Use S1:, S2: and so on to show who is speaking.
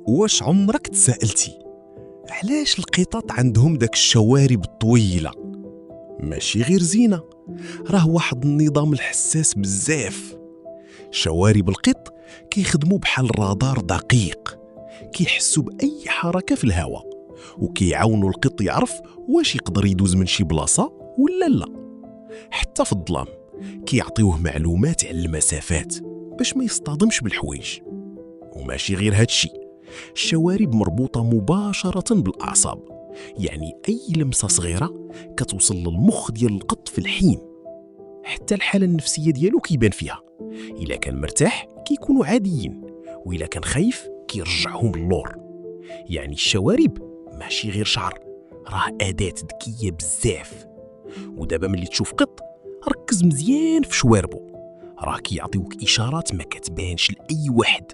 S1: واش عمرك تساءلتي علاش القطط عندهم داك الشوارب الطويلة؟ ماشي غير زينة، راه واحد النظام الحساس بزاف. شوارب القط كيخدموا بحال رادار دقيق، كيحسوا بأي حركة في الهواء وكيعاونوا القط يعرف واش يقدر يدوز من شي بلاصة ولا لا. حتى في الظلام كيعطيوه معلومات على المسافات باش ما يصطدمش بالحوايج. وماشي غير هادشي، الشوارب مربوطة مباشرة بالأعصاب، يعني أي لمسة صغيرة كتوصل للمخ ديال القط في الحين. حتى الحالة النفسية ديالو كيبان فيها، إلا كان مرتاح كيكونوا عاديين، وإلا كان خايف كيرجعهم اللور. يعني الشوارب ماشي غير شعر، راه أداة ذكية بزاف. ودابا ملي تشوف قط ركز مزيان في شواربو، راه كيعطيوك إشارات ما كتبانش لأي واحد.